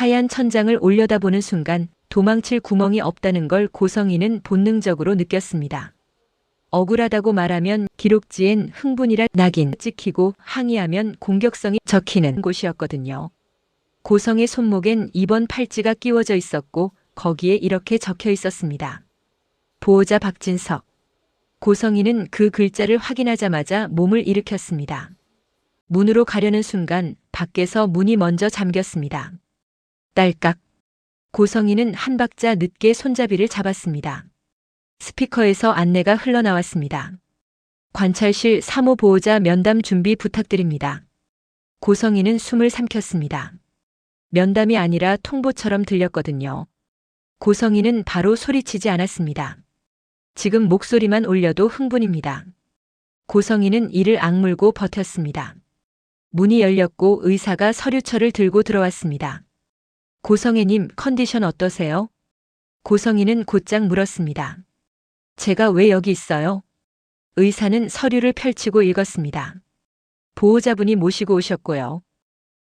하얀 천장을 올려다보는 순간 도망칠 구멍이 없다는 걸 고성이는 본능적으로 느꼈습니다. 억울하다고 말하면 기록지엔 흥분이라 낙인 찍히고 항의하면 공격성이 적히는 곳이었거든요. 고성의 손목엔 2번 팔찌가 끼워져 있었고 거기에 이렇게 적혀 있었습니다. 보호자 박진석. 고성이는 그 글자를 확인하자마자 몸을 일으켰습니다. 문으로 가려는 순간 밖에서 문이 먼저 잠겼습니다. 딸깍. 고성이는 한 박자 늦게 손잡이를 잡았습니다. 스피커에서 안내가 흘러나왔습니다. 관찰실 3호 보호자 면담 준비 부탁드립니다. 고성이는 숨을 삼켰습니다. 면담이 아니라 통보처럼 들렸거든요. 고성이는 바로 소리치지 않았습니다. 지금 목소리만 올려도 흥분입니다. 고성이는 이를 악물고 버텼습니다. 문이 열렸고 의사가 서류철을 들고 들어왔습니다. 고성애님 컨디션 어떠세요? 고성이는 곧장 물었습니다. 제가 왜 여기 있어요? 의사는 서류를 펼치고 읽었습니다. 보호자분이 모시고 오셨고요.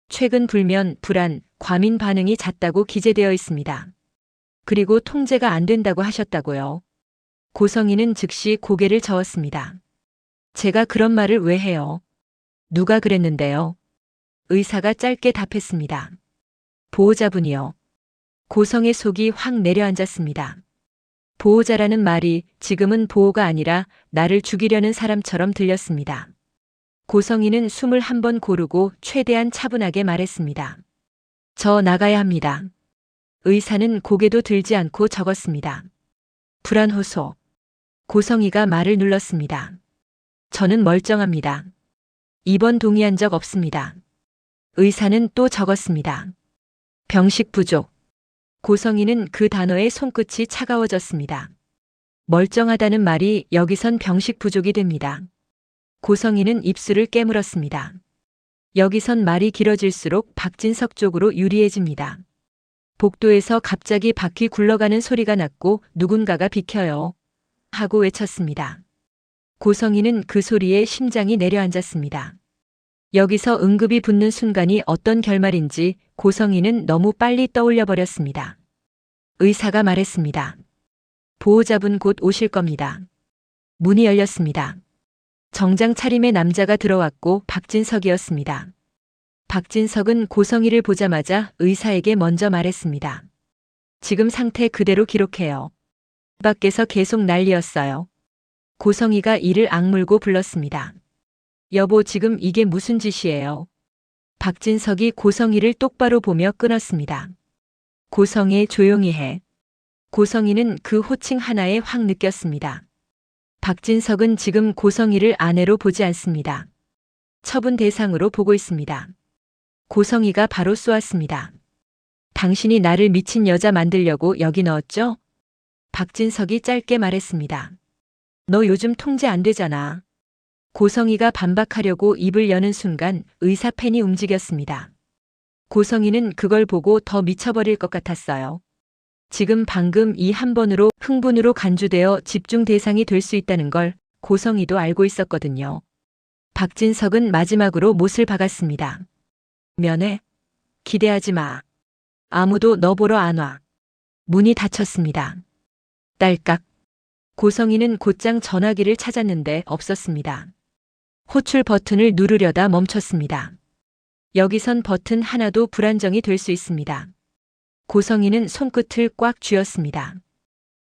최근 불면, 불안, 과민 반응이 잦다고 기재되어 있습니다. 그리고 통제가 안 된다고 하셨다고요. 고성이는 즉시 고개를 저었습니다. 제가 그런 말을 왜 해요? 누가 그랬는데요? 의사가 짧게 답했습니다. 보호자분이요. 고성의 속이 확 내려앉았습니다. 보호자라는 말이 지금은 보호가 아니라 나를 죽이려는 사람처럼 들렸습니다. 고성이는 숨을 한 번 고르고 최대한 차분하게 말했습니다. 저 나가야 합니다. 의사는 고개도 들지 않고 적었습니다. 불안 호소. 고성이가 말을 눌렀습니다. 저는 멀쩡합니다. 입원 동의한 적 없습니다. 의사는 또 적었습니다. 병식 부족. 고성이는 그 단어에 손끝이 차가워졌습니다. 멀쩡하다는 말이 여기선 병식 부족이 됩니다. 고성이는 입술을 깨물었습니다. 여기선 말이 길어질수록 박진석 쪽으로 유리해집니다. 복도에서 갑자기 바퀴 굴러가는 소리가 났고 누군가가 비켜요. 하고 외쳤습니다. 고성이는 그 소리에 심장이 내려앉았습니다. 여기서 응급이 붙는 순간이 어떤 결말인지 고성이는 너무 빨리 떠올려 버렸습니다. 의사가 말했습니다. 보호자분 곧 오실 겁니다. 문이 열렸습니다. 정장 차림의 남자가 들어왔고 박진석이었습니다. 박진석은 고성이를 보자마자 의사에게 먼저 말했습니다. 지금 상태 그대로 기록해요. 밖에서 계속 난리였어요. 고성이가 이를 악물고 불렀습니다. 여보, 지금 이게 무슨 짓이에요? 박진석이 고성이를 똑바로 보며 끊었습니다. 고성애, 조용히 해. 고성이는 그 호칭 하나에 확 느꼈습니다. 박진석은 지금 고성이를 아내로 보지 않습니다. 처분 대상으로 보고 있습니다. 고성이가 바로 쏘았습니다. 당신이 나를 미친 여자 만들려고 여기 넣었죠? 박진석이 짧게 말했습니다. 너 요즘 통제 안 되잖아. 고성이가 반박하려고 입을 여는 순간 의사 펜이 움직였습니다. 고성이는 그걸 보고 더 미쳐버릴 것 같았어요. 지금 방금 이 한 번으로 흥분으로 간주되어 집중 대상이 될 수 있다는 걸 고성이도 알고 있었거든요. 박진석은 마지막으로 못을 박았습니다. 면회? 기대하지 마. 아무도 너 보러 안 와. 문이 닫혔습니다. 딸깍. 고성이는 곧장 전화기를 찾았는데 없었습니다. 호출 버튼을 누르려다 멈췄습니다. 여기선 버튼 하나도 불안정이 될 수 있습니다. 고성이는 손끝을 꽉 쥐었습니다.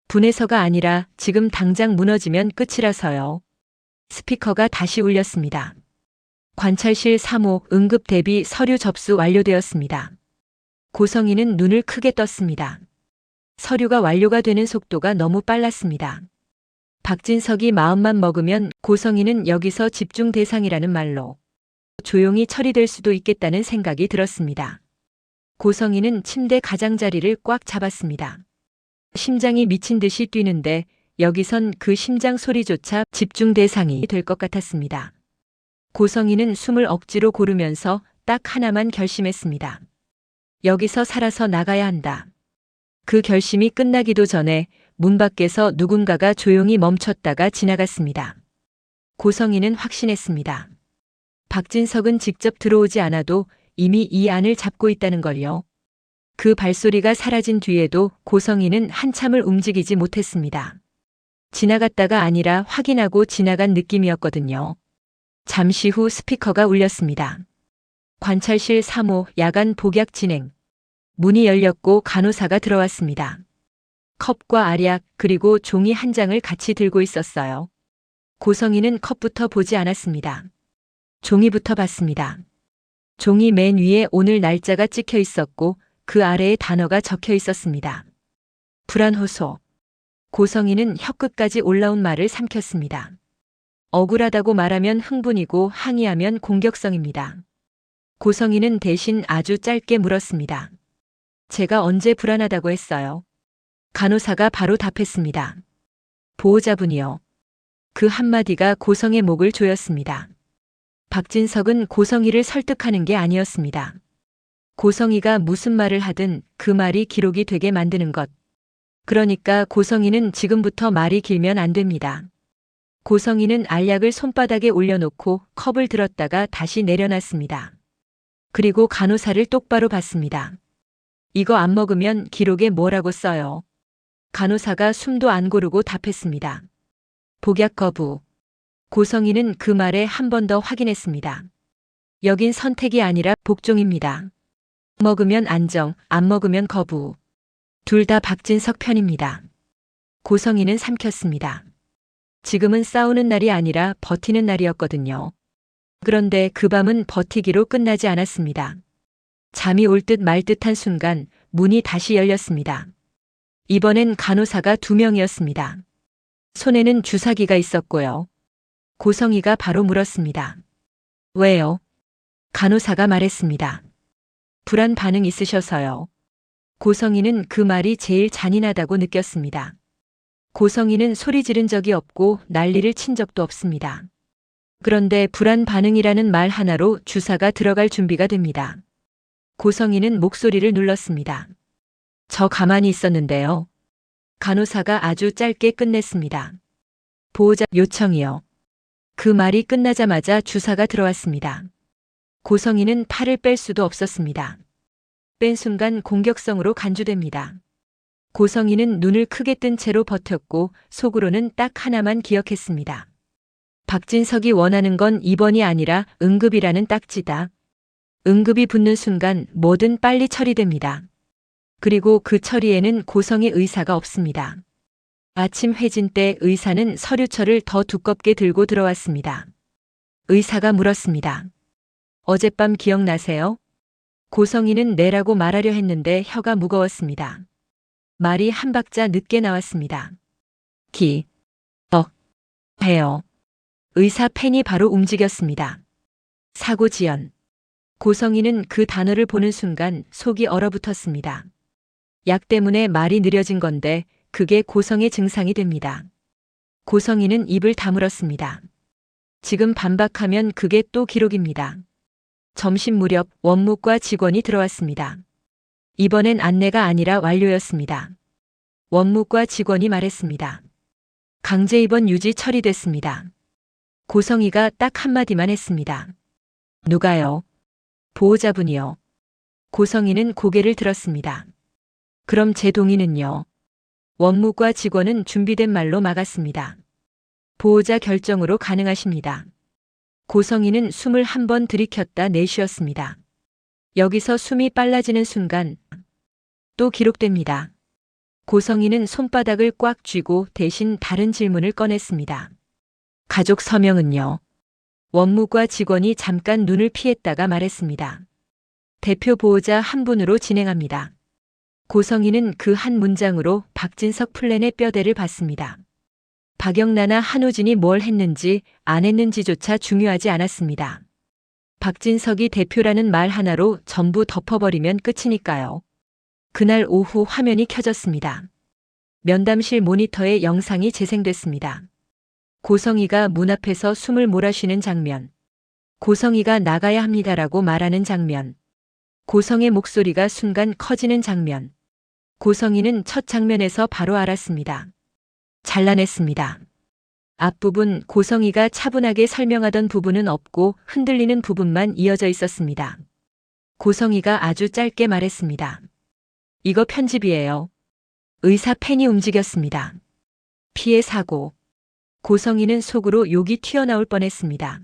분해서가 아니라 지금 당장 무너지면 끝이라서요. 스피커가 다시 울렸습니다. 관찰실 3호 응급 대비 서류 접수 완료되었습니다. 고성이는 눈을 크게 떴습니다. 서류가 완료가 되는 속도가 너무 빨랐습니다. 박진석이 마음만 먹으면 고성이는 여기서 집중 대상이라는 말로 조용히 처리될 수도 있겠다는 생각이 들었습니다. 고성이는 침대 가장자리를 꽉 잡았습니다. 심장이 미친 듯이 뛰는데 여기선 그 심장 소리조차 집중 대상이 될 것 같았습니다. 고성이는 숨을 억지로 고르면서 딱 하나만 결심했습니다. 여기서 살아서 나가야 한다. 그 결심이 끝나기도 전에 문 밖에서 누군가가 조용히 멈췄다가 지나갔습니다. 고성이는 확신했습니다. 박진석은 직접 들어오지 않아도 이미 이 안을 잡고 있다는 걸요. 그 발소리가 사라진 뒤에도 고성이는 한참을 움직이지 못했습니다. 지나갔다가 아니라 확인하고 지나간 느낌이었거든요. 잠시 후 스피커가 울렸습니다. 관찰실 3호 야간 복약 진행. 문이 열렸고 간호사가 들어왔습니다. 컵과 알약 그리고 종이 한 장을 같이 들고 있었어요. 고성이는 컵부터 보지 않았습니다. 종이부터 봤습니다. 종이 맨 위에 오늘 날짜가 찍혀 있었고 그 아래에 단어가 적혀 있었습니다. 불안호소. 고성이는 혀끝까지 올라온 말을 삼켰습니다. 억울하다고 말하면 흥분이고 항의하면 공격성입니다. 고성이는 대신 아주 짧게 물었습니다. 제가 언제 불안하다고 했어요? 간호사가 바로 답했습니다. 보호자분이요. 그 한마디가 고성의 목을 조였습니다. 박진석은 고성이를 설득하는 게 아니었습니다. 고성이가 무슨 말을 하든 그 말이 기록이 되게 만드는 것. 그러니까 고성이는 지금부터 말이 길면 안 됩니다. 고성이는 알약을 손바닥에 올려놓고 컵을 들었다가 다시 내려놨습니다. 그리고 간호사를 똑바로 봤습니다. 이거 안 먹으면 기록에 뭐라고 써요? 간호사가 숨도 안 고르고 답했습니다. 복약 거부. 고성이는 그 말에 한 번 더 확인했습니다. 여긴 선택이 아니라 복종입니다. 먹으면 안정, 안 먹으면 거부. 둘 다 박진석 편입니다. 고성이는 삼켰습니다. 지금은 싸우는 날이 아니라 버티는 날이었거든요. 그런데 그 밤은 버티기로 끝나지 않았습니다. 잠이 올 듯 말 듯한 순간 문이 다시 열렸습니다. 이번엔 간호사가 2명이었습니다. 손에는 주사기가 있었고요. 고성이가 바로 물었습니다. 왜요? 간호사가 말했습니다. 불안 반응 있으셔서요. 고성이는 그 말이 제일 잔인하다고 느꼈습니다. 고성이는 소리 지른 적이 없고 난리를 친 적도 없습니다. 그런데 불안 반응이라는 말 하나로 주사가 들어갈 준비가 됩니다. 고성이는 목소리를 눌렀습니다. 저 가만히 있었는데요. 간호사가 아주 짧게 끝냈습니다. 보호자 요청이요. 그 말이 끝나자마자 주사가 들어왔습니다. 고성이는 팔을 뺄 수도 없었습니다. 뺀 순간 공격성으로 간주됩니다. 고성이는 눈을 크게 뜬 채로 버텼고 속으로는 딱 하나만 기억했습니다. 박진석이 원하는 건 입원이 아니라 응급이라는 딱지다. 응급이 붙는 순간 뭐든 빨리 처리됩니다. 그리고 그 처리에는 고성의 의사가 없습니다. 아침 회진 때 의사는 서류철을 더 두껍게 들고 들어왔습니다. 의사가 물었습니다. 어젯밤 기억나세요? 고성이는 네라고 말하려 했는데 혀가 무거웠습니다. 말이 한 박자 늦게 나왔습니다. 해요. 의사 펜이 바로 움직였습니다. 사고 지연. 고성이는 그 단어를 보는 순간 속이 얼어붙었습니다. 약 때문에 말이 느려진 건데 그게 고성의 증상이 됩니다. 고성이는 입을 다물었습니다. 지금 반박하면 그게 또 기록입니다. 점심 무렵 원무과 직원이 들어왔습니다. 이번엔 안내가 아니라 완료였습니다. 원무과 직원이 말했습니다. 강제 입원 유지 처리됐습니다. 고성이가 딱 한마디만 했습니다. 누가요? 보호자분이요. 고성이는 고개를 들었습니다. 그럼 제 동의는요? 원무과 직원은 준비된 말로 막았습니다. 보호자 결정으로 가능하십니다. 고성이는 숨을 한 번 들이켰다 내쉬었습니다. 여기서 숨이 빨라지는 순간 또 기록됩니다. 고성이는 손바닥을 꽉 쥐고 대신 다른 질문을 꺼냈습니다. 가족 서명은요? 원무과 직원이 잠깐 눈을 피했다가 말했습니다. 대표 보호자 한 분으로 진행합니다. 고성이는 그 한 문장으로 박진석 플랜의 뼈대를 봤습니다. 박영란나 한우진이 뭘 했는지 안 했는지조차 중요하지 않았습니다. 박진석이 대표라는 말 하나로 전부 덮어버리면 끝이니까요. 그날 오후 화면이 켜졌습니다. 면담실 모니터에 영상이 재생됐습니다. 고성이가 문 앞에서 숨을 몰아쉬는 장면. 고성이가 나가야 합니다라고 말하는 장면. 고성의 목소리가 순간 커지는 장면. 고성이는 첫 장면에서 바로 알았습니다. 잘라냈습니다. 앞부분 고성이가 차분하게 설명하던 부분은 없고 흔들리는 부분만 이어져 있었습니다. 고성이가 아주 짧게 말했습니다. 이거 편집이에요. 의사 펜이 움직였습니다. 피해 사고. 고성희는 속으로 욕이 튀어나올 뻔했습니다.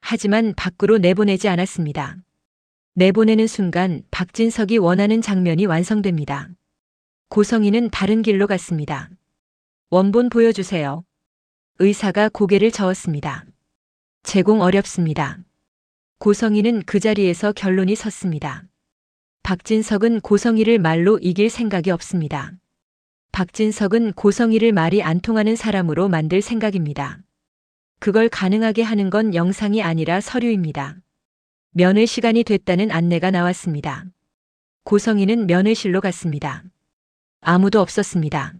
하지만 밖으로 내보내지 않았습니다. 내보내는 순간 박진석이 원하는 장면이 완성됩니다. 고성희는 다른 길로 갔습니다. 원본 보여주세요. 의사가 고개를 저었습니다. 제공 어렵습니다. 고성희는 그 자리에서 결론이 섰습니다. 박진석은 고성희를 말로 이길 생각이 없습니다. 박진석은 고성희를 말이 안 통하는 사람으로 만들 생각입니다. 그걸 가능하게 하는 건 영상이 아니라 서류입니다. 면회 시간이 됐다는 안내가 나왔습니다. 고성희는 면회실로 갔습니다. 아무도 없었습니다.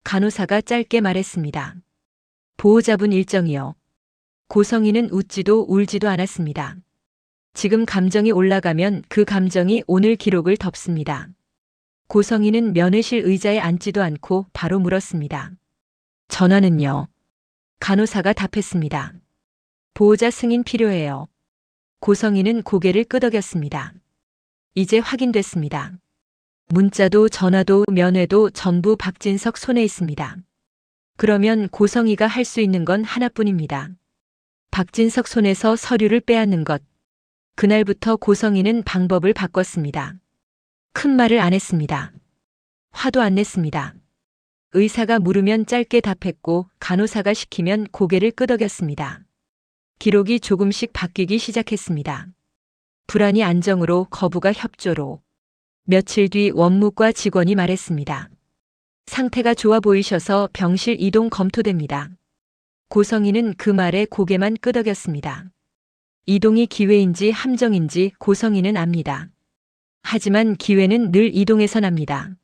간호사가 짧게 말했습니다. 보호자분 일정이요. 고성희는 웃지도 울지도 않았습니다. 지금 감정이 올라가면 그 감정이 오늘 기록을 덮습니다. 고성희는 면회실 의자에 앉지도 않고 바로 물었습니다. 전화는요? 간호사가 답했습니다. 보호자 승인 필요해요. 고성희는 고개를 끄덕였습니다. 이제 확인됐습니다. 문자도 전화도 면회도 전부 박진석 손에 있습니다. 그러면 고성희가 할 수 있는 건 하나뿐입니다. 박진석 손에서 서류를 빼앗는 것. 그날부터 고성희는 방법을 바꿨습니다. 큰 말을 안 했습니다. 화도 안 냈습니다. 의사가 물으면 짧게 답했고 간호사가 시키면 고개를 끄덕였습니다. 기록이 조금씩 바뀌기 시작했습니다. 불안이 안정으로, 거부가 협조로. 며칠 뒤 원무과 직원이 말했습니다. 상태가 좋아 보이셔서 병실 이동 검토됩니다. 고성희는 그 말에 고개만 끄덕였습니다. 이동이 기회인지 함정인지 고성희는 압니다. 하지만 기회는 늘 이동에서 납니다.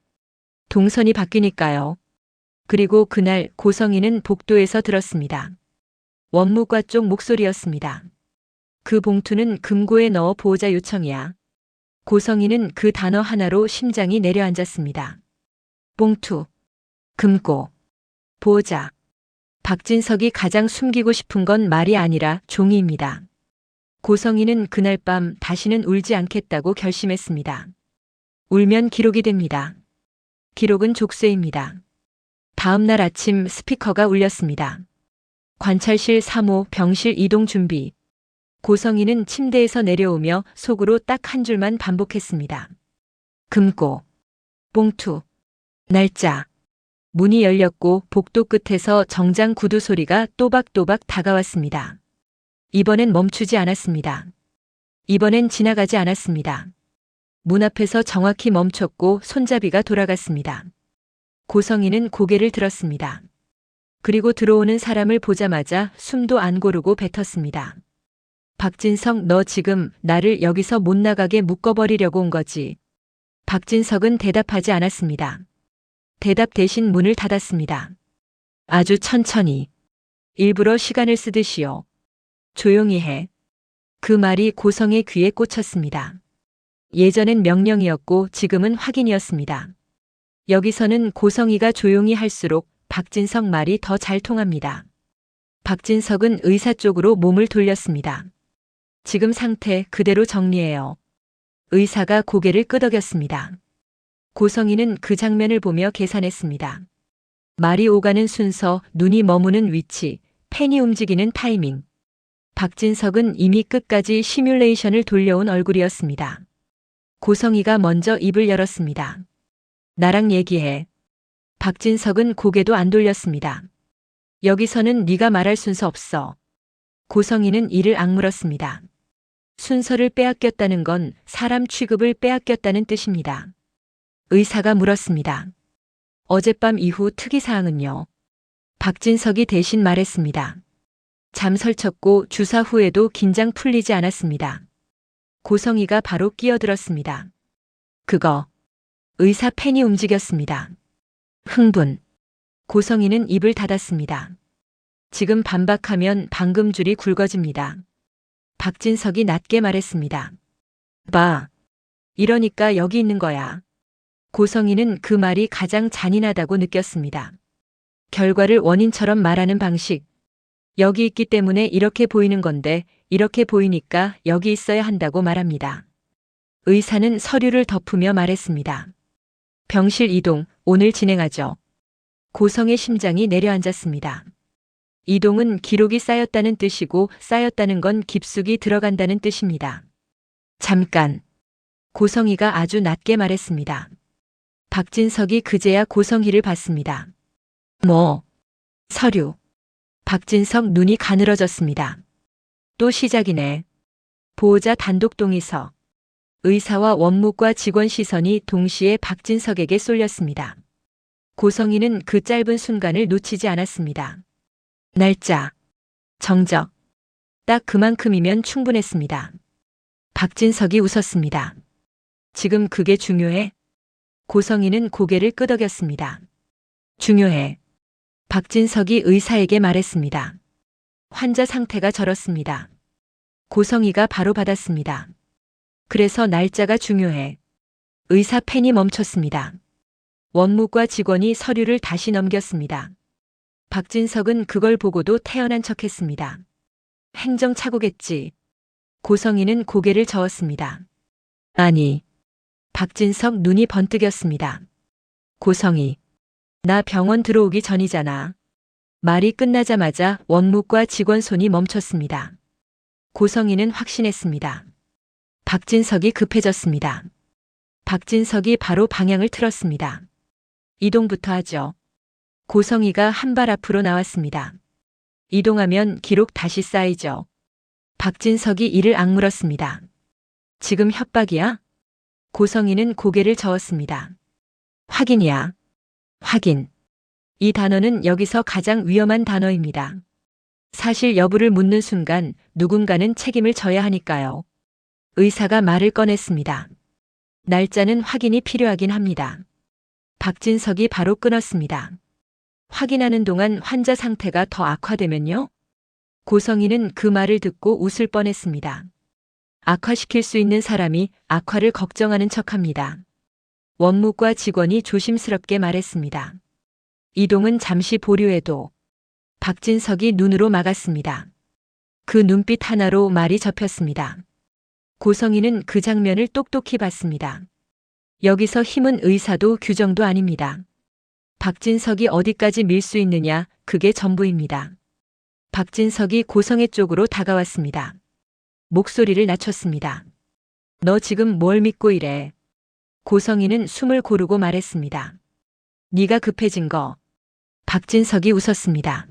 동선이 바뀌니까요. 그리고 그날 고성희는 복도에서 들었습니다. 원무과 쪽 목소리였습니다. 그 봉투는 금고에 넣어 보호자 요청이야. 고성희는 그 단어 하나로 심장이 내려앉았습니다. 봉투, 금고, 보호자. 박진석이 가장 숨기고 싶은 건 말이 아니라 종이입니다. 고성희는 그날 밤 다시는 울지 않겠다고 결심했습니다. 울면 기록이 됩니다. 기록은 족쇄입니다. 다음 날 아침 스피커가 울렸습니다. 관찰실 3호 병실 이동 준비. 고성희는 침대에서 내려오며 속으로 딱 한 줄만 반복했습니다. 금고, 봉투, 날짜. 문이 열렸고 복도 끝에서 정장 구두 소리가 또박또박 다가왔습니다. 이번엔 멈추지 않았습니다. 이번엔 지나가지 않았습니다. 문 앞에서 정확히 멈췄고 손잡이가 돌아갔습니다. 고성희는 고개를 들었습니다. 그리고 들어오는 사람을 보자마자 숨도 안 고르고 뱉었습니다. 박진석, 너 지금 나를 여기서 못 나가게 묶어버리려고 온 거지. 박진석은 대답하지 않았습니다. 대답 대신 문을 닫았습니다. 아주 천천히. 일부러 시간을 쓰듯이요. 조용히 해. 그 말이 고성의 귀에 꽂혔습니다. 예전엔 명령이었고 지금은 확인이었습니다. 여기서는 고성희가 조용히 할수록 박진석 말이 더 잘 통합니다. 박진석은 의사 쪽으로 몸을 돌렸습니다. 지금 상태 그대로 정리해요. 의사가 고개를 끄덕였습니다. 고성희는 그 장면을 보며 계산했습니다. 말이 오가는 순서, 눈이 머무는 위치, 펜이 움직이는 타이밍. 박진석은 이미 끝까지 시뮬레이션을 돌려온 얼굴이었습니다. 고성희가 먼저 입을 열었습니다. 나랑 얘기해. 박진석은 고개도 안 돌렸습니다. 여기서는 네가 말할 순서 없어. 고성희는 이를 악물었습니다. 순서를 빼앗겼다는 건 사람 취급을 빼앗겼다는 뜻입니다. 의사가 물었습니다. 어젯밤 이후 특이사항은요? 박진석이 대신 말했습니다. 잠 설쳤고 주사 후에도 긴장 풀리지 않았습니다. 고성희가 바로 끼어들었습니다. 그거. 의사 펜이 움직였습니다. 흥분. 고성희는 입을 닫았습니다. 지금 반박하면 방금 줄이 굵어집니다. 박진석이 낮게 말했습니다. 봐. 이러니까 여기 있는 거야. 고성희는 그 말이 가장 잔인하다고 느꼈습니다. 결과를 원인처럼 말하는 방식. 여기 있기 때문에 이렇게 보이는 건데 이렇게 보이니까 여기 있어야 한다고 말합니다. 의사는 서류를 덮으며 말했습니다. 병실 이동, 오늘 진행하죠. 고성의 심장이 내려앉았습니다. 이동은 기록이 쌓였다는 뜻이고 쌓였다는 건 깊숙이 들어간다는 뜻입니다. 잠깐. 고성희가 아주 낮게 말했습니다. 박진석이 그제야 고성희를 봤습니다. 뭐? 서류. 박진석 눈이 가늘어졌습니다. 또 시작이네. 보호자 단독 동의서. 의사와 원무과 직원 시선이 동시에 박진석에게 쏠렸습니다. 고성희는 그 짧은 순간을 놓치지 않았습니다. 날짜, 정적. 딱 그만큼이면 충분했습니다. 박진석이 웃었습니다. 지금 그게 중요해? 고성희는 고개를 끄덕였습니다. 중요해. 박진석이 의사에게 말했습니다. 환자 상태가 저렇습니다. 고성희가 바로 받았습니다. 그래서 날짜가 중요해. 의사 펜이 멈췄습니다. 원무과 직원이 서류를 다시 넘겼습니다. 박진석은 그걸 보고도 태연한 척했습니다. 행정착오겠지. 고성희는 고개를 저었습니다. 아니. 박진석 눈이 번뜩였습니다. 고성희. 나 병원 들어오기 전이잖아. 말이 끝나자마자 원무과 직원 손이 멈췄습니다. 고성희는 확신했습니다. 박진석이 급해졌습니다. 박진석이 바로 방향을 틀었습니다. 이동부터 하죠. 고성희가 한 발 앞으로 나왔습니다. 이동하면 기록 다시 쌓이죠. 박진석이 이를 악물었습니다. 지금 협박이야? 고성희는 고개를 저었습니다. 확인이야. 확인. 이 단어는 여기서 가장 위험한 단어입니다. 사실 여부를 묻는 순간 누군가는 책임을 져야 하니까요. 의사가 말을 꺼냈습니다. 날짜는 확인이 필요하긴 합니다. 박진석이 바로 끊었습니다. 확인하는 동안 환자 상태가 더 악화되면요? 고성희는 그 말을 듣고 웃을 뻔했습니다. 악화시킬 수 있는 사람이 악화를 걱정하는 척합니다. 원무과 직원이 조심스럽게 말했습니다. 이동은 잠시 보류해도. 박진석이 눈으로 막았습니다. 그 눈빛 하나로 말이 접혔습니다. 고성희는 그 장면을 똑똑히 봤습니다. 여기서 힘은 의사도 규정도 아닙니다. 박진석이 어디까지 밀 수 있느냐, 그게 전부입니다. 박진석이 고성희 쪽으로 다가왔습니다. 목소리를 낮췄습니다. 너 지금 뭘 믿고 이래? 고성희는 숨을 고르고 말했습니다. 네가 급해진 거. 박진석이 웃었습니다.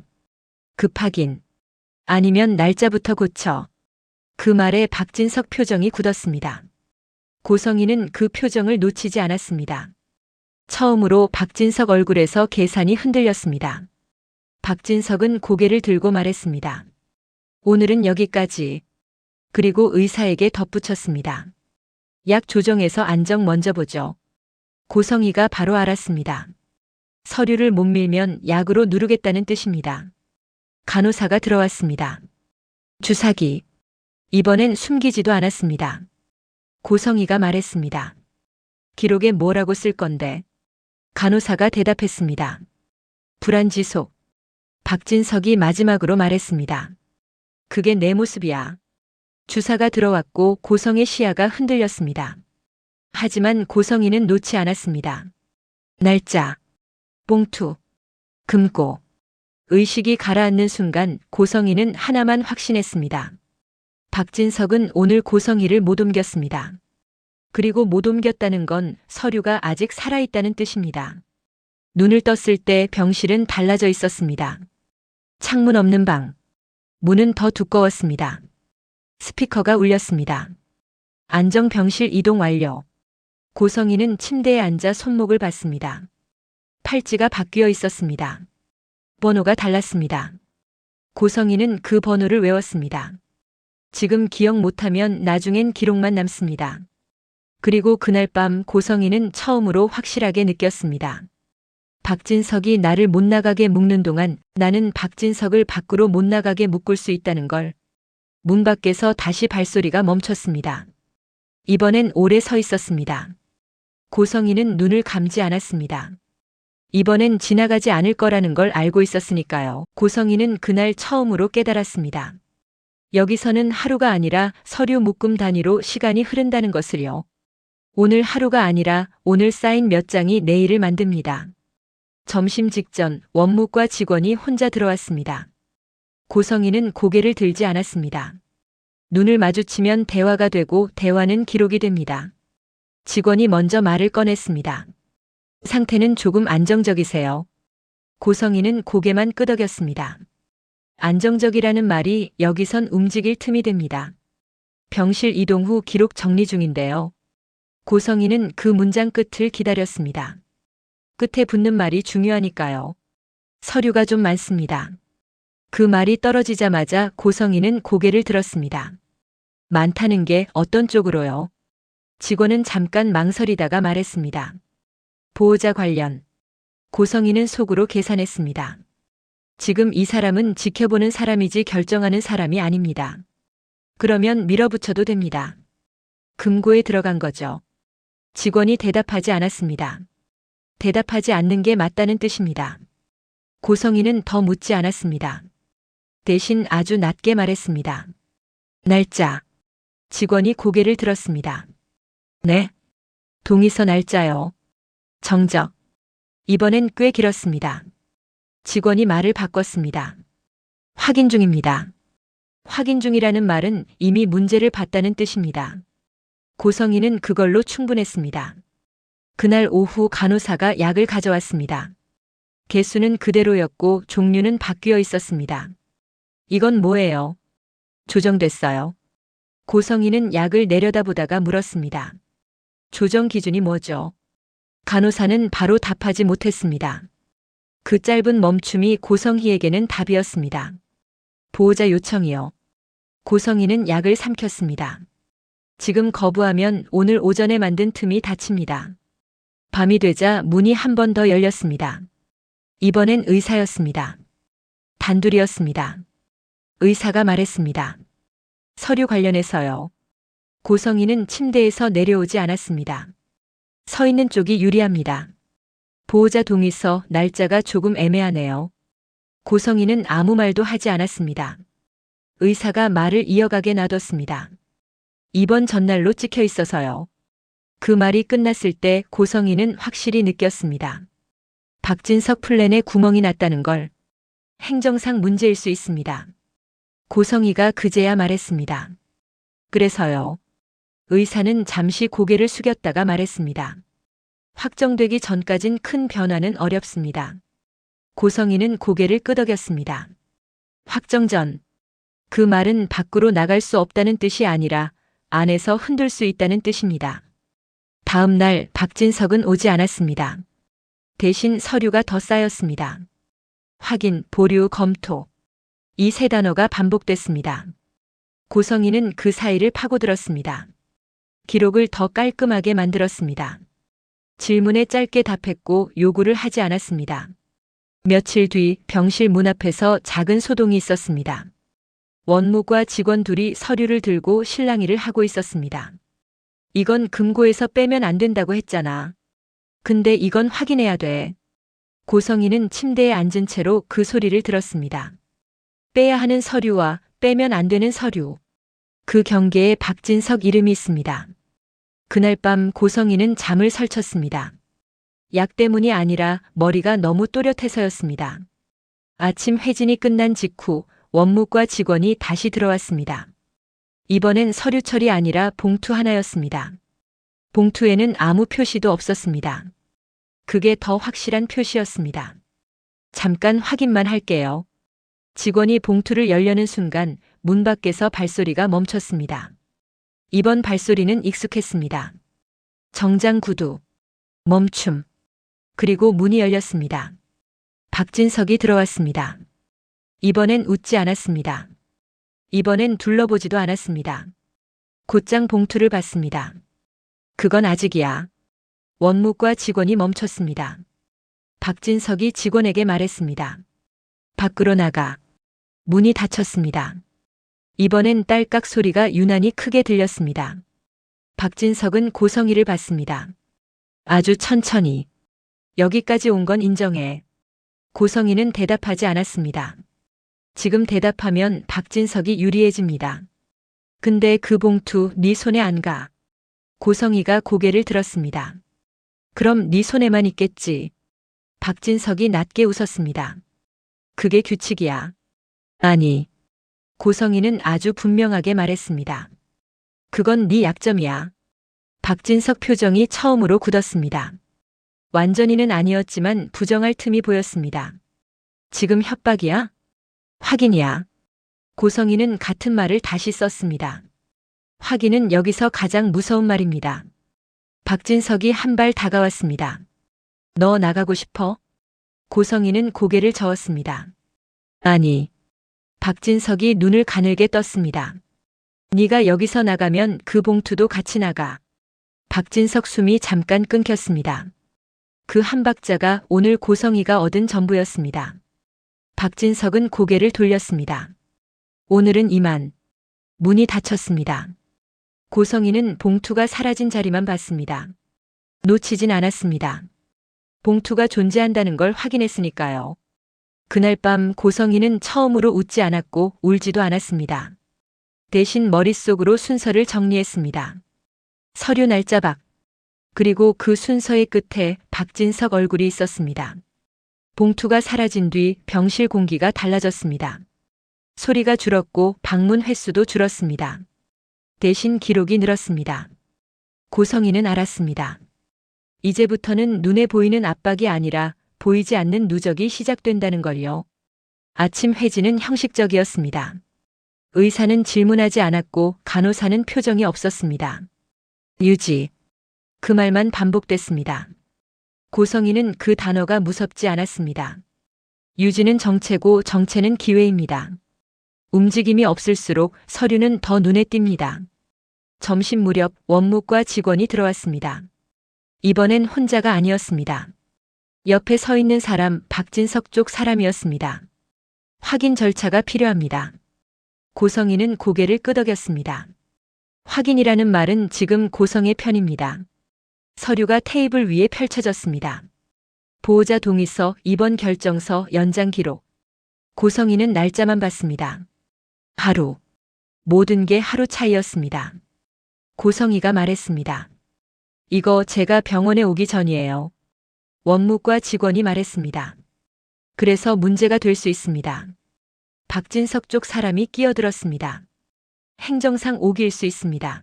급하긴. 아니면 날짜부터 고쳐. 그 말에 박진석 표정이 굳었습니다. 고성희는 그 표정을 놓치지 않았습니다. 처음으로 박진석 얼굴에서 계산이 흔들렸습니다. 박진석은 고개를 들고 말했습니다. 오늘은 여기까지. 그리고 의사에게 덧붙였습니다. 약 조정해서 안정 먼저 보죠. 고성희가 바로 알았습니다. 서류를 못 밀면 약으로 누르겠다는 뜻입니다. 간호사가 들어왔습니다. 주사기. 이번엔 숨기지도 않았습니다. 고성희가 말했습니다. 기록에 뭐라고 쓸 건데? 간호사가 대답했습니다. 불안지속. 박진석이 마지막으로 말했습니다. 그게 내 모습이야. 주사가 들어왔고 고성의 시야가 흔들렸습니다. 하지만 고성희는 놓지 않았습니다. 날짜. 봉투. 금고. 의식이 가라앉는 순간 고성희는 하나만 확신했습니다. 박진석은 오늘 고성희를 못 옮겼습니다. 그리고 못 옮겼다는 건 서류가 아직 살아있다는 뜻입니다. 눈을 떴을 때 병실은 달라져 있었습니다. 창문 없는 방. 문은 더 두꺼웠습니다. 스피커가 울렸습니다. 안정병실 이동 완료. 고성희는 침대에 앉아 손목을 봤습니다. 팔찌가 바뀌어 있었습니다. 번호가 달랐습니다. 고성희는 그 번호를 외웠습니다. 지금 기억 못하면 나중엔 기록만 남습니다. 그리고 그날 밤 고성희는 처음으로 확실하게 느꼈습니다. 박진석이 나를 못 나가게 묶는 동안 나는 박진석을 밖으로 못 나가게 묶을 수 있다는 걸. 문 밖에서 다시 발소리가 멈췄습니다. 이번엔 오래 서 있었습니다. 고성희는 눈을 감지 않았습니다. 이번엔 지나가지 않을 거라는 걸 알고 있었으니까요. 고성희는 그날 처음으로 깨달았습니다. 여기서는 하루가 아니라 서류 묶음 단위로 시간이 흐른다는 것을요. 오늘 하루가 아니라 오늘 쌓인 몇 장이 내일을 만듭니다. 점심 직전 원무과 직원이 혼자 들어왔습니다. 고성희는 고개를 들지 않았습니다. 눈을 마주치면 대화가 되고 대화는 기록이 됩니다. 직원이 먼저 말을 꺼냈습니다. 상태는 조금 안정적이세요. 고성희는 고개만 끄덕였습니다. 안정적이라는 말이 여기선 움직일 틈이 됩니다. 병실 이동 후 기록 정리 중인데요. 고성희는 그 문장 끝을 기다렸습니다. 끝에 붙는 말이 중요하니까요. 서류가 좀 많습니다. 그 말이 떨어지자마자 고성희는 고개를 들었습니다. 많다는 게 어떤 쪽으로요? 직원은 잠깐 망설이다가 말했습니다. 보호자 관련. 고성희는 속으로 계산했습니다. 지금 이 사람은 지켜보는 사람이지 결정하는 사람이 아닙니다. 그러면 밀어붙여도 됩니다. 금고에 들어간 거죠. 직원이 대답하지 않았습니다. 대답하지 않는 게 맞다는 뜻입니다. 고성희는 더 묻지 않았습니다. 대신 아주 낮게 말했습니다. 날짜. 직원이 고개를 들었습니다. 네. 동의서 날짜요. 정적. 이번엔 꽤 길었습니다. 직원이 말을 바꿨습니다. 확인 중입니다. 확인 중이라는 말은 이미 문제를 봤다는 뜻입니다. 고성희는 그걸로 충분했습니다. 그날 오후 간호사가 약을 가져왔습니다. 개수는 그대로였고 종류는 바뀌어 있었습니다. 이건 뭐예요? 조정됐어요. 고성희는 약을 내려다보다가 물었습니다. 조정 기준이 뭐죠? 간호사는 바로 답하지 못했습니다. 그 짧은 멈춤이 고성희에게는 답이었습니다. 보호자 요청이요. 고성희는 약을 삼켰습니다. 지금 거부하면 오늘 오전에 만든 틈이 닫힙니다. 밤이 되자 문이 한 번 더 열렸습니다. 이번엔 의사였습니다. 단둘이었습니다. 의사가 말했습니다. 서류 관련해서요. 고성희는 침대에서 내려오지 않았습니다. 서 있는 쪽이 유리합니다. 보호자 동의서 날짜가 조금 애매하네요. 고성희는 아무 말도 하지 않았습니다. 의사가 말을 이어가게 놔뒀습니다. 입원 전날로 찍혀 있어서요. 그 말이 끝났을 때 고성희는 확실히 느꼈습니다. 박진석 플랜에 구멍이 났다는 걸. 행정상 문제일 수 있습니다. 고성희가 그제야 말했습니다. 그래서요. 의사는 잠시 고개를 숙였다가 말했습니다. 확정되기 전까진 큰 변화는 어렵습니다. 고성희는 고개를 끄덕였습니다. 확정 전. 그 말은 밖으로 나갈 수 없다는 뜻이 아니라 안에서 흔들 수 있다는 뜻입니다. 다음 날 박진석은 오지 않았습니다. 대신 서류가 더 쌓였습니다. 확인, 보류, 검토. 이 세 단어가 반복됐습니다. 고성희는 그 사이를 파고들었습니다. 기록을 더 깔끔하게 만들었습니다. 질문에 짧게 답했고 요구를 하지 않았습니다. 며칠 뒤 병실 문 앞에서 작은 소동이 있었습니다. 원무과 직원 둘이 서류를 들고 실랑이를 하고 있었습니다. 이건 금고에서 빼면 안 된다고 했잖아. 근데 이건 확인해야 돼. 고성희는 침대에 앉은 채로 그 소리를 들었습니다. 빼야 하는 서류와 빼면 안 되는 서류. 그 경계에 박진석 이름이 있습니다. 그날 밤 고성희는 잠을 설쳤습니다. 약 때문이 아니라 머리가 너무 또렷해서였습니다. 아침 회진이 끝난 직후 원무과 직원이 다시 들어왔습니다. 이번엔 서류 철이 아니라 봉투 하나였습니다. 봉투에는 아무 표시도 없었습니다. 그게 더 확실한 표시였습니다. 잠깐 확인만 할게요. 직원이 봉투를 열려는 순간 문 밖에서 발소리가 멈췄습니다. 이번 발소리는 익숙했습니다. 정장 구두. 멈춤. 그리고 문이 열렸습니다. 박진석이 들어왔습니다. 이번엔 웃지 않았습니다. 이번엔 둘러보지도 않았습니다. 곧장 봉투를 받습니다. 그건 아직이야. 원무과 직원이 멈췄습니다. 박진석이 직원에게 말했습니다. 밖으로 나가. 문이 닫혔습니다. 이번엔 딸깍 소리가 유난히 크게 들렸습니다. 박진석은 고성희를 봤습니다. 아주 천천히. 여기까지 온 건 인정해. 고성희는 대답하지 않았습니다. 지금 대답하면 박진석이 유리해집니다. 근데 그 봉투 네 손에 안 가. 고성이가 고개를 들었습니다. 그럼 네 손에만 있겠지. 박진석이 낮게 웃었습니다. 그게 규칙이야. 아니. 고성이는 아주 분명하게 말했습니다. 그건 네 약점이야. 박진석 표정이 처음으로 굳었습니다. 완전히는 아니었지만 부정할 틈이 보였습니다. 지금 협박이야? 확인이야. 고성이는 같은 말을 다시 썼습니다. 확인은 여기서 가장 무서운 말입니다. 박진석이 한 발 다가왔습니다. 너 나가고 싶어? 고성이는 고개를 저었습니다. 아니. 박진석이 눈을 가늘게 떴습니다. 네가 여기서 나가면 그 봉투도 같이 나가. 박진석 숨이 잠깐 끊겼습니다. 그 한 박자가 오늘 고성이가 얻은 전부였습니다. 박진석은 고개를 돌렸습니다. 오늘은 이만. 문이 닫혔습니다. 고성이는 봉투가 사라진 자리만 봤습니다. 놓치진 않았습니다. 봉투가 존재한다는 걸 확인했으니까요. 그날 밤 고성이는 처음으로 웃지 않았고 울지도 않았습니다. 대신 머릿속으로 순서를 정리했습니다. 서류 날짜박. 그리고 그 순서의 끝에 박진석 얼굴이 있었습니다. 봉투가 사라진 뒤 병실 공기가 달라졌습니다. 소리가 줄었고 방문 횟수도 줄었습니다. 대신 기록이 늘었습니다. 고성이는 알았습니다. 이제부터는 눈에 보이는 압박이 아니라 보이지 않는 누적이 시작된다는 걸요. 아침 회지는 형식적이었습니다. 의사는 질문하지 않았고 간호사는 표정이 없었습니다. 유지. 그 말만 반복됐습니다. 고성이는 그 단어가 무섭지 않았습니다. 유지는 정체고 정체는 기회입니다. 움직임이 없을수록 서류는 더 눈에 띕니다. 점심 무렵 원무과 직원이 들어왔습니다. 이번엔 혼자가 아니었습니다. 옆에 서 있는 사람 박진석 쪽 사람이었습니다. 확인 절차가 필요합니다. 고성이는 고개를 끄덕였습니다. 확인이라는 말은 지금 고성의 편입니다. 서류가 테이블 위에 펼쳐졌습니다. 보호자 동의서, 입원 결정서, 연장 기록. 고성이는 날짜만 봤습니다. 하루. 모든 게 하루 차이였습니다. 고성이가 말했습니다. 이거 제가 병원에 오기 전이에요. 원무과 직원이 말했습니다. 그래서 문제가 될 수 있습니다. 박진석 쪽 사람이 끼어들었습니다. 행정상 오기일 수 있습니다.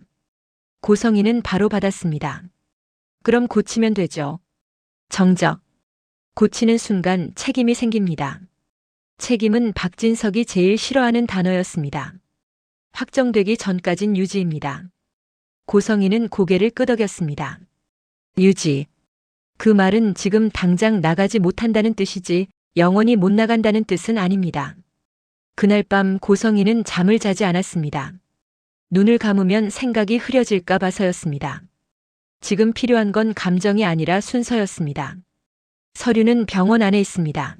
고성이는 바로 받았습니다. 그럼 고치면 되죠. 정적. 고치는 순간 책임이 생깁니다. 책임은 박진석이 제일 싫어하는 단어였습니다. 확정되기 전까진 유지입니다. 고성이는 고개를 끄덕였습니다. 유지. 그 말은 지금 당장 나가지 못한다는 뜻이지 영원히 못 나간다는 뜻은 아닙니다. 그날 밤 고성이는 잠을 자지 않았습니다. 눈을 감으면 생각이 흐려질까 봐서였습니다. 지금 필요한 건 감정이 아니라 순서였습니다. 서류는 병원 안에 있습니다.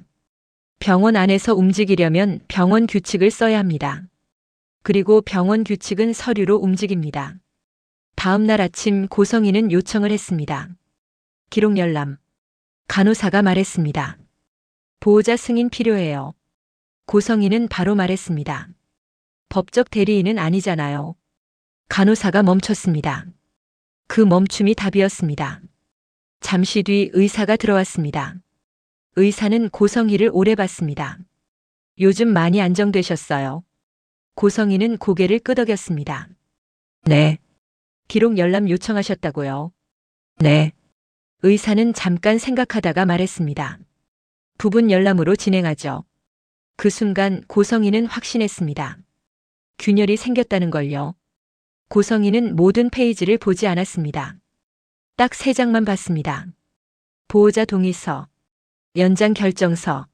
병원 안에서 움직이려면 병원 규칙을 써야 합니다. 그리고 병원 규칙은 서류로 움직입니다. 다음 날 아침 고성이는 요청을 했습니다. 기록 열람. 간호사가 말했습니다. 보호자 승인 필요해요. 고성이는 바로 말했습니다. 법적 대리인은 아니잖아요. 간호사가 멈췄습니다. 그 멈춤이 답이었습니다. 잠시 뒤 의사가 들어왔습니다. 의사는 고성이를 오래 봤습니다. 요즘 많이 안정되셨어요. 고성이는 고개를 끄덕였습니다. 네. 기록 열람 요청하셨다고요? 네. 의사는 잠깐 생각하다가 말했습니다. 부분 열람으로 진행하죠. 그 순간 고성이는 확신했습니다. 균열이 생겼다는 걸요. 고성이는 모든 페이지를 보지 않았습니다. 딱 3장만 봤습니다. 보호자 동의서, 연장 결정서,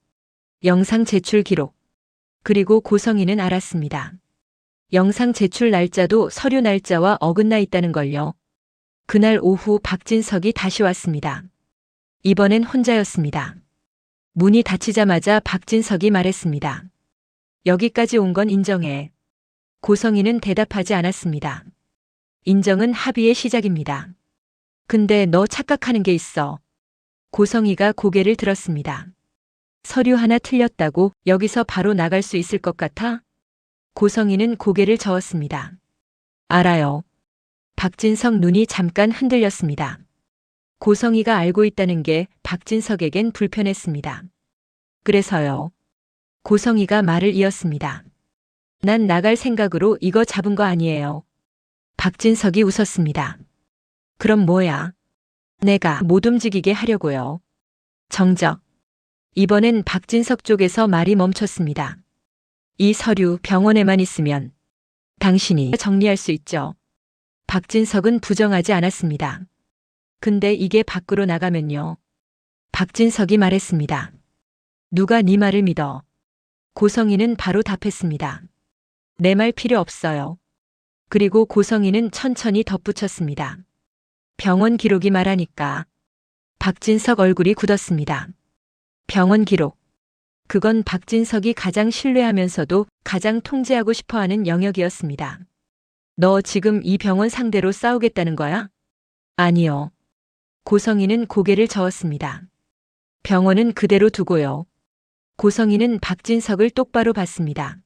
영상 제출 기록. 그리고 고성이는 알았습니다. 영상 제출 날짜도 서류 날짜와 어긋나 있다는 걸요. 그날 오후 박진석이 다시 왔습니다. 이번엔 혼자였습니다. 문이 닫히자마자 박진석이 말했습니다. 여기까지 온 건 인정해. 고성이는 대답하지 않았습니다. 인정은 합의의 시작입니다. 근데 너 착각하는 게 있어. 고성이가 고개를 들었습니다. 서류 하나 틀렸다고 여기서 바로 나갈 수 있을 것 같아? 고성이는 고개를 저었습니다. 알아요. 박진석 눈이 잠깐 흔들렸습니다. 고성이가 알고 있다는 게 박진석에겐 불편했습니다. 그래서요. 고성이가 말을 이었습니다. 난 나갈 생각으로 이거 잡은 거 아니에요. 박진석이 웃었습니다. 그럼 뭐야? 내가 못 움직이게 하려고요. 정적. 이번엔 박진석 쪽에서 말이 멈췄습니다. 이 서류 병원에만 있으면 당신이 정리할 수 있죠. 박진석은 부정하지 않았습니다. 근데 이게 밖으로 나가면요. 박진석이 말했습니다. 누가 네 말을 믿어? 고성이는 바로 답했습니다. 내 말 필요 없어요. 그리고 고성이는 천천히 덧붙였습니다. 병원 기록이 말하니까. 박진석 얼굴이 굳었습니다. 병원 기록. 그건 박진석이 가장 신뢰하면서도 가장 통제하고 싶어하는 영역이었습니다. 너 지금 이 병원 상대로 싸우겠다는 거야? 아니요. 고성이는 고개를 저었습니다. 병원은 그대로 두고요. 고성이는 박진석을 똑바로 봤습니다.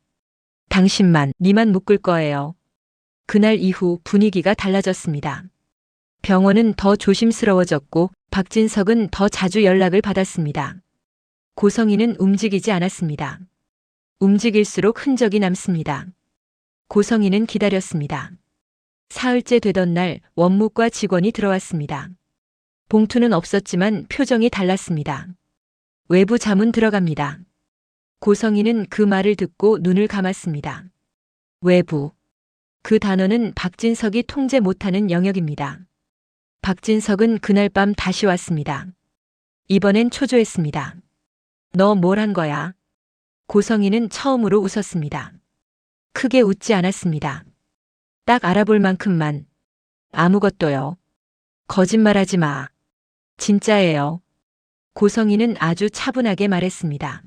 당신만, 니만 묶을 거예요. 그날 이후 분위기가 달라졌습니다. 병원은 더 조심스러워졌고 박진석은 더 자주 연락을 받았습니다. 고성이는 움직이지 않았습니다. 움직일수록 흔적이 남습니다. 고성이는 기다렸습니다. 사흘째 되던 날 원무과 직원이 들어왔습니다. 봉투는 없었지만 표정이 달랐습니다. 외부 자문 들어갑니다. 고성이는 그 말을 듣고 눈을 감았습니다. 외부. 그 단어는 박진석이 통제 못하는 영역입니다. 박진석은 그날 밤 다시 왔습니다. 이번엔 초조했습니다. 너 뭘 한 거야? 고성이는 처음으로 웃었습니다. 크게 웃지 않았습니다. 딱 알아볼 만큼만. 아무것도요. 거짓말하지 마. 진짜예요. 고성이는 아주 차분하게 말했습니다.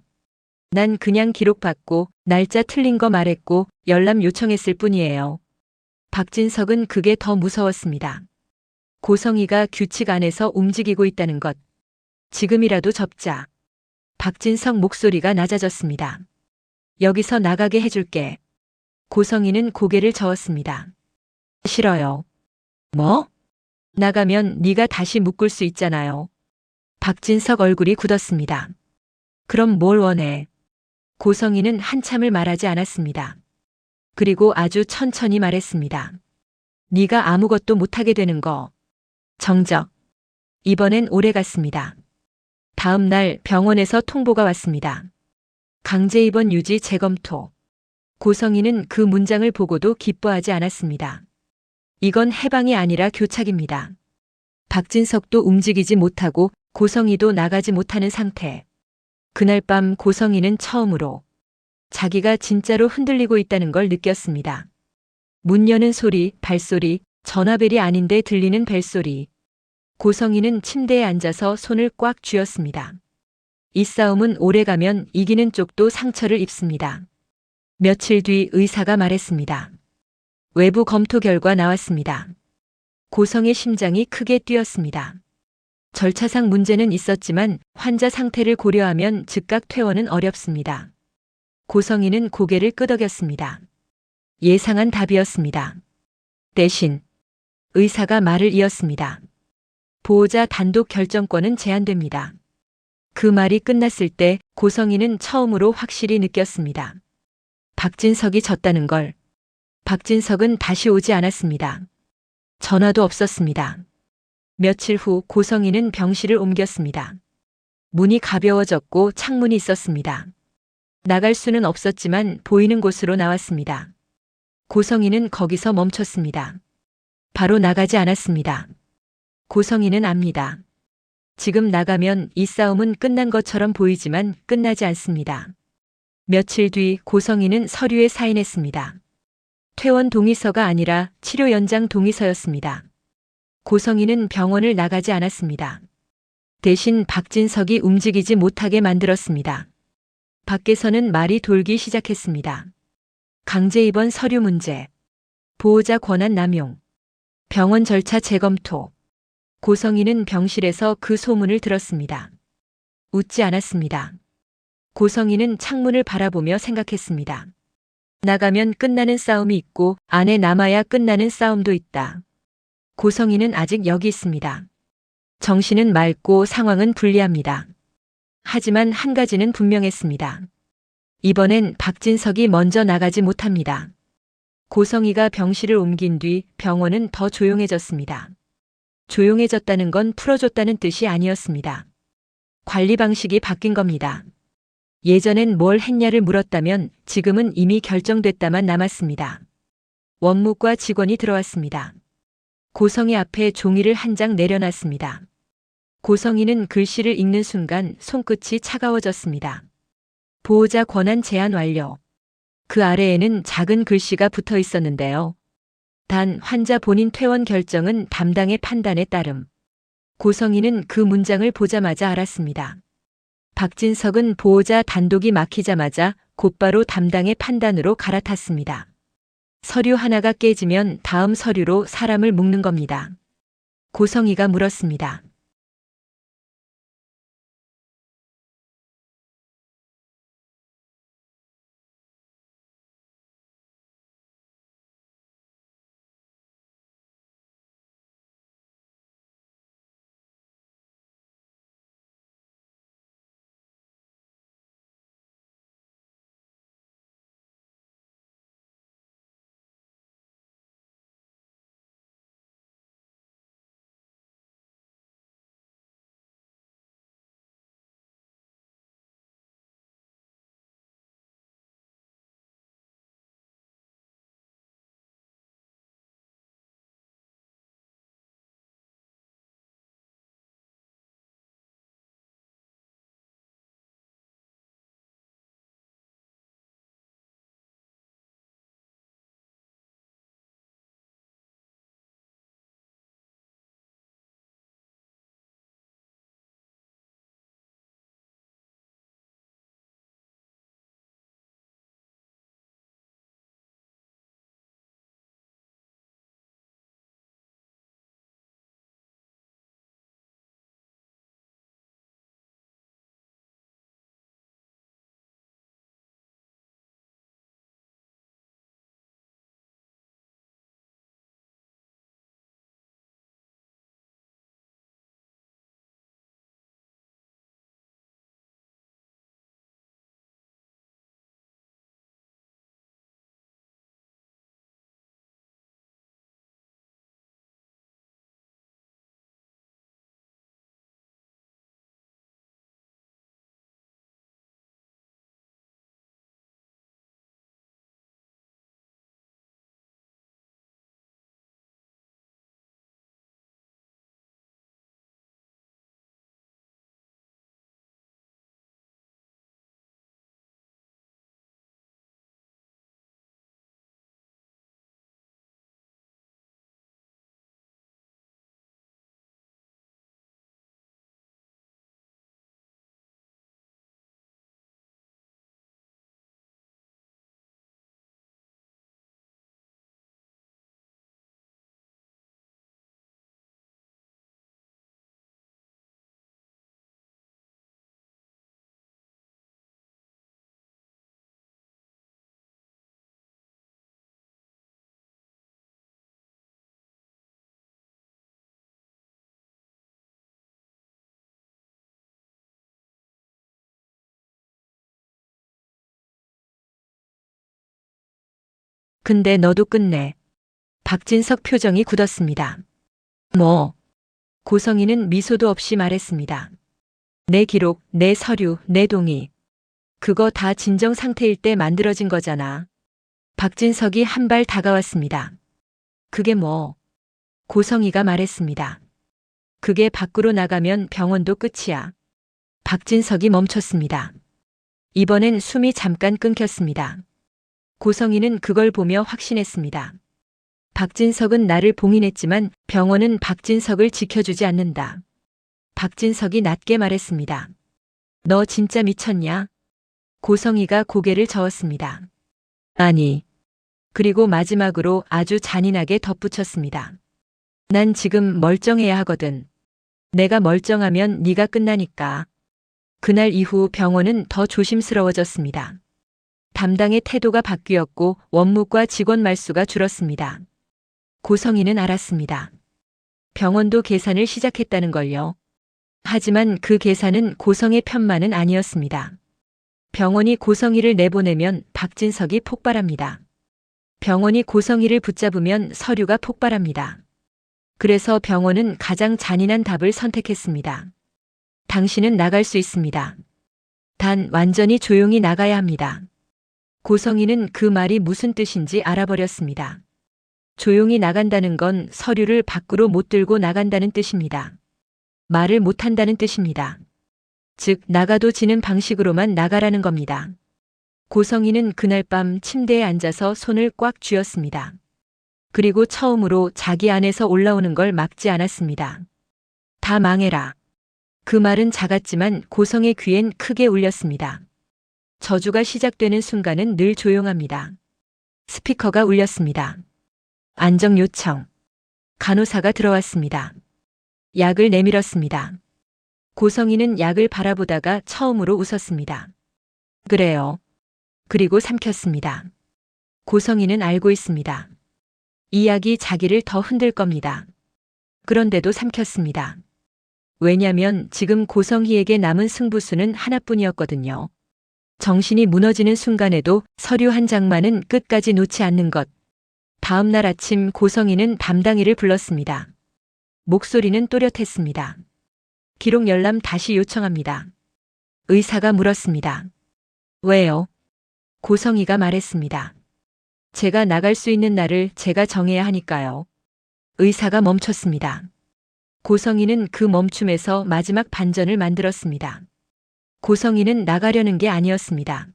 난 그냥 기록받고 날짜 틀린 거 말했고 열람 요청했을 뿐이에요. 박진석은 그게 더 무서웠습니다. 고성이가 규칙 안에서 움직이고 있다는 것. 지금이라도 접자. 박진석 목소리가 낮아졌습니다. 여기서 나가게 해줄게. 고성이는 고개를 저었습니다. 싫어요. 뭐? 나가면 네가 다시 묶을 수 있잖아요. 박진석 얼굴이 굳었습니다. 그럼 뭘 원해? 고성이는 한참을 말하지 않았습니다. 그리고 아주 천천히 말했습니다. 네가 아무것도 못하게 되는 거. 정적. 이번엔 오래 갔습니다. 다음 날 병원에서 통보가 왔습니다. 강제 입원 유지 재검토. 고성이는 그 문장을 보고도 기뻐하지 않았습니다. 이건 해방이 아니라 교착입니다. 박진석도 움직이지 못하고 고성이도 나가지 못하는 상태. 그날 밤 고성이는 처음으로 자기가 진짜로 흔들리고 있다는 걸 느꼈습니다. 문 여는 소리, 발소리, 전화벨이 아닌데 들리는 벨소리. 고성이는 침대에 앉아서 손을 꽉 쥐었습니다. 이 싸움은 오래가면 이기는 쪽도 상처를 입습니다. 며칠 뒤 의사가 말했습니다. 외부 검토 결과 나왔습니다. 고성의 심장이 크게 뛰었습니다. 절차상 문제는 있었지만 환자 상태를 고려하면 즉각 퇴원은 어렵습니다. 고성이는 고개를 끄덕였습니다. 예상한 답이었습니다. 대신 의사가 말을 이었습니다. 보호자 단독 결정권은 제한됩니다. 그 말이 끝났을 때 고성이는 처음으로 확실히 느꼈습니다. 박진석이 졌다는 걸. 박진석은 다시 오지 않았습니다. 전화도 없었습니다. 며칠 후 고성이는 병실을 옮겼습니다. 문이 가벼워졌고 창문이 있었습니다. 나갈 수는 없었지만 보이는 곳으로 나왔습니다. 고성이는 거기서 멈췄습니다. 바로 나가지 않았습니다. 고성이는 압니다. 지금 나가면 이 싸움은 끝난 것처럼 보이지만 끝나지 않습니다. 며칠 뒤 고성이는 서류에 사인했습니다. 퇴원 동의서가 아니라 치료 연장 동의서였습니다. 고성이는 병원을 나가지 않았습니다. 대신 박진석이 움직이지 못하게 만들었습니다. 밖에서는 말이 돌기 시작했습니다. 강제 입원 서류 문제, 보호자 권한 남용, 병원 절차 재검토. 고성이는 병실에서 그 소문을 들었습니다. 웃지 않았습니다. 고성이는 창문을 바라보며 생각했습니다. 나가면 끝나는 싸움이 있고 안에 남아야 끝나는 싸움도 있다. 고성희는 아직 여기 있습니다. 정신은 맑고 상황은 불리합니다. 하지만 한 가지는 분명했습니다. 이번엔 박진석이 먼저 나가지 못합니다. 고성희가 병실을 옮긴 뒤 병원은 더 조용해졌습니다. 조용해졌다는 건 풀어줬다는 뜻이 아니었습니다. 관리 방식이 바뀐 겁니다. 예전엔 뭘 했냐를 물었다면 지금은 이미 결정됐다만 남았습니다. 원무과 직원이 들어왔습니다. 고성희 앞에 종이를 한 장 내려놨습니다. 고성희는 글씨를 읽는 순간 손끝이 차가워졌습니다. 보호자 권한 제한 완료. 그 아래에는 작은 글씨가 붙어 있었는데요. 단 환자 본인 퇴원 결정은 담당의 판단에 따름. 고성희는 그 문장을 보자마자 알았습니다. 박진석은 보호자 단독이 막히자마자 곧바로 담당의 판단으로 갈아탔습니다. 서류 하나가 깨지면 다음 서류로 사람을 묶는 겁니다. 고성희가 물었습니다. 근데 너도 끝내. 박진석 표정이 굳었습니다. 뭐? 고성희는 미소도 없이 말했습니다. 내 기록, 내 서류, 내 동의. 그거 다 진정 상태일 때 만들어진 거잖아. 박진석이 한 발 다가왔습니다. 그게 뭐? 고성희가 말했습니다. 그게 밖으로 나가면 병원도 끝이야. 박진석이 멈췄습니다. 이번엔 숨이 잠깐 끊겼습니다. 고성희는 그걸 보며 확신했습니다. 박진석은 나를 봉인했지만 병원은 박진석을 지켜주지 않는다. 박진석이 낮게 말했습니다. 너 진짜 미쳤냐? 고성희가 고개를 저었습니다. 아니. 그리고 마지막으로 아주 잔인하게 덧붙였습니다. 난 지금 멀쩡해야 하거든. 내가 멀쩡하면 네가 끝나니까. 그날 이후 병원은 더 조심스러워졌습니다. 담당의 태도가 바뀌었고 원무과 직원 말수가 줄었습니다. 고성희는 알았습니다. 병원도 계산을 시작했다는 걸요. 하지만 그 계산은 고성의 편만은 아니었습니다. 병원이 고성이를 내보내면 박진석이 폭발합니다. 병원이 고성이를 붙잡으면 서류가 폭발합니다. 그래서 병원은 가장 잔인한 답을 선택했습니다. 당신은 나갈 수 있습니다. 단 완전히 조용히 나가야 합니다. 고성이는 그 말이 무슨 뜻인지 알아버렸습니다. 조용히 나간다는 건 서류를 밖으로 못 들고 나간다는 뜻입니다. 말을 못한다는 뜻입니다. 즉, 나가도 지는 방식으로만 나가라는 겁니다. 고성이는 그날 밤 침대에 앉아서 손을 꽉 쥐었습니다. 그리고 처음으로 자기 안에서 올라오는 걸 막지 않았습니다. 다 망해라. 그 말은 작았지만 고성의 귀엔 크게 울렸습니다. 저주가 시작되는 순간은 늘 조용합니다. 스피커가 울렸습니다. 안정 요청. 간호사가 들어왔습니다. 약을 내밀었습니다. 고성이는 약을 바라보다가 처음으로 웃었습니다. 그래요. 그리고 삼켰습니다. 고성이는 알고 있습니다. 이 약이 자기를 더 흔들 겁니다. 그런데도 삼켰습니다. 왜냐면 지금 고성희에게 남은 승부수는 하나뿐이었거든요. 정신이 무너지는 순간에도 서류 한 장만은 끝까지 놓지 않는 것. 다음 날 아침 고성희는 담당이를 불렀습니다. 목소리는 또렷했습니다. 기록 열람 다시 요청합니다. 의사가 물었습니다. 왜요? 고성희가 말했습니다. 제가 나갈 수 있는 날을 제가 정해야 하니까요. 의사가 멈췄습니다. 고성희는 그 멈춤에서 마지막 반전을 만들었습니다. 고성희는 나가려는 게 아니었습니다.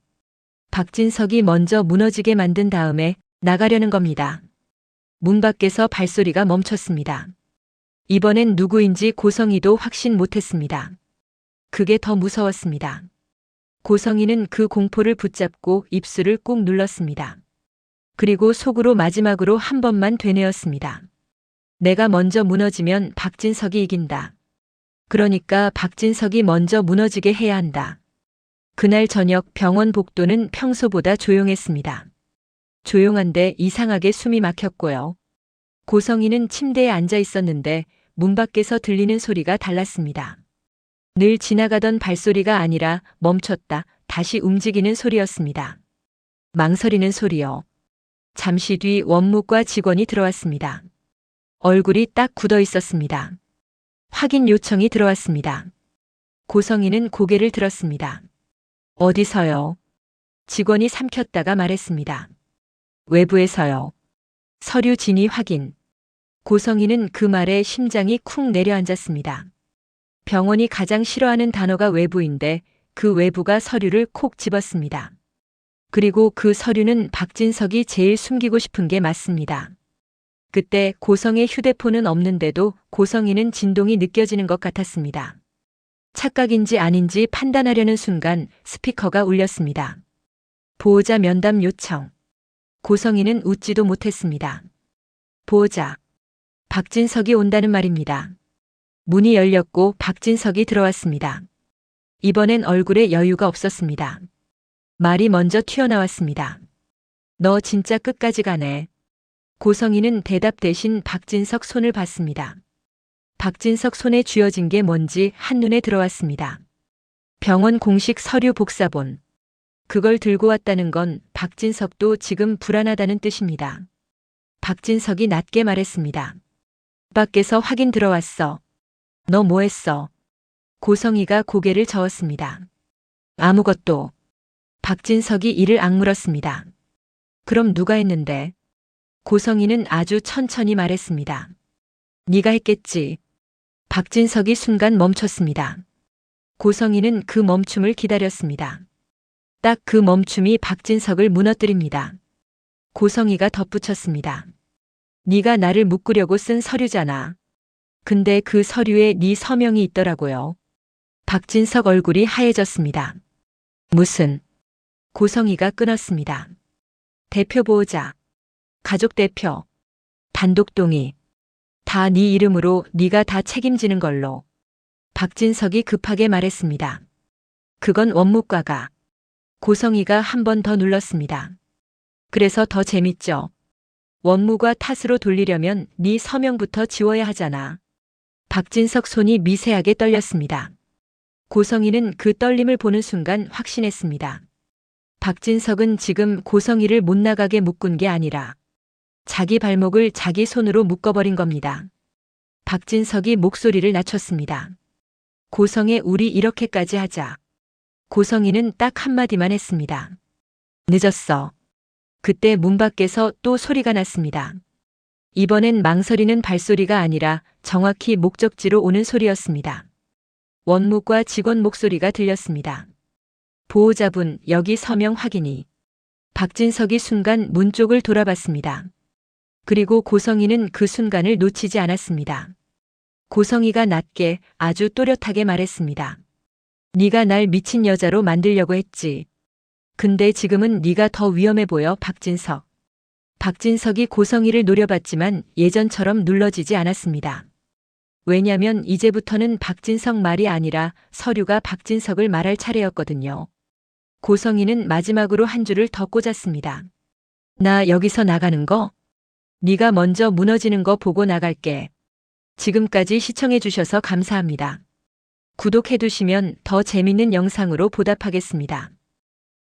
박진석이 먼저 무너지게 만든 다음에 나가려는 겁니다. 문 밖에서 발소리가 멈췄습니다. 이번엔 누구인지 고성희도 확신 못했습니다. 그게 더 무서웠습니다. 고성희는 그 공포를 붙잡고 입술을 꾹 눌렀습니다. 그리고 속으로 마지막으로 한 번만 되뇌었습니다. 내가 먼저 무너지면 박진석이 이긴다. 그러니까 박진석이 먼저 무너지게 해야 한다. 그날 저녁 병원 복도는 평소보다 조용했습니다. 조용한데 이상하게 숨이 막혔고요. 고성희는 침대에 앉아 있었는데 문 밖에서 들리는 소리가 달랐습니다. 늘 지나가던 발소리가 아니라 멈췄다 다시 움직이는 소리였습니다. 망설이는 소리요. 잠시 뒤 원무과 직원이 들어왔습니다. 얼굴이 딱 굳어 있었습니다. 확인 요청이 들어왔습니다. 고성희는 고개를 들었습니다. 어디서요? 직원이 삼켰다가 말했습니다. 외부에서요. 서류 진위 확인. 고성희는 그 말에 심장이 쿵 내려앉았습니다. 병원이 가장 싫어하는 단어가 외부인데 그 외부가 서류를 콕 집었습니다. 그리고 그 서류는 박진석이 제일 숨기고 싶은 게 맞습니다. 그때 고성의 휴대폰은 없는데도 고성희는 진동이 느껴지는 것 같았습니다. 착각인지 아닌지 판단하려는 순간 스피커가 울렸습니다. 보호자 면담 요청. 고성희는 웃지도 못했습니다. 보호자. 박진석이 온다는 말입니다. 문이 열렸고 박진석이 들어왔습니다. 이번엔 얼굴에 여유가 없었습니다. 말이 먼저 튀어나왔습니다. 너 진짜 끝까지 가네. 고성희는 대답 대신 박진석 손을 봤습니다. 박진석 손에 쥐어진 게 뭔지 한눈에 들어왔습니다. 병원 공식 서류 복사본. 그걸 들고 왔다는 건 박진석도 지금 불안하다는 뜻입니다. 박진석이 낮게 말했습니다. 밖에서 확인 들어왔어. 너 뭐 했어? 고성희가 고개를 저었습니다. 아무것도. 박진석이 이를 악물었습니다. 그럼 누가 했는데? 고성희는 아주 천천히 말했습니다. 네가 했겠지. 박진석이 순간 멈췄습니다. 고성희는 그 멈춤을 기다렸습니다. 딱 그 멈춤이 박진석을 무너뜨립니다. 고성희가 덧붙였습니다. 네가 나를 묶으려고 쓴 서류잖아. 근데 그 서류에 네 서명이 있더라고요. 박진석 얼굴이 하얘졌습니다. 무슨? 고성희가 끊었습니다. 대표 보호자, 가족 대표, 단독 동의, 다 네 이름으로 네가 다 책임지는 걸로. 박진석이 급하게 말했습니다. 그건 원무과가. 고성희가 한 번 더 눌렀습니다. 그래서 더 재밌죠. 원무과 탓으로 돌리려면 네 서명부터 지워야 하잖아. 박진석 손이 미세하게 떨렸습니다. 고성희는 그 떨림을 보는 순간 확신했습니다. 박진석은 지금 고성희를 못 나가게 묶은 게 아니라 자기 발목을 자기 손으로 묶어버린 겁니다. 박진석이 목소리를 낮췄습니다. 고성애, 우리 이렇게까지 하자. 고성희는 딱 한마디만 했습니다. 늦었어. 그때 문 밖에서 또 소리가 났습니다. 이번엔 망설이는 발소리가 아니라 정확히 목적지로 오는 소리였습니다. 원무과 직원 목소리가 들렸습니다. 보호자분, 여기 서명 확인이. 박진석이 순간 문 쪽을 돌아봤습니다. 그리고 고성희는 그 순간을 놓치지 않았습니다. 고성희가 낮게 아주 또렷하게 말했습니다. 네가 날 미친 여자로 만들려고 했지. 근데 지금은 네가 더 위험해 보여, 박진석. 박진석이 고성희를 노려봤지만 예전처럼 눌러지지 않았습니다. 왜냐면 이제부터는 박진석 말이 아니라 서류가 박진석을 말할 차례였거든요. 고성희는 마지막으로 한 줄을 더 꽂았습니다. 나 여기서 나가는 거? 네가 먼저 무너지는 거 보고 나갈게. 지금까지 시청해 주셔서 감사합니다. 구독해 두시면 더 재밌는 영상으로 보답하겠습니다.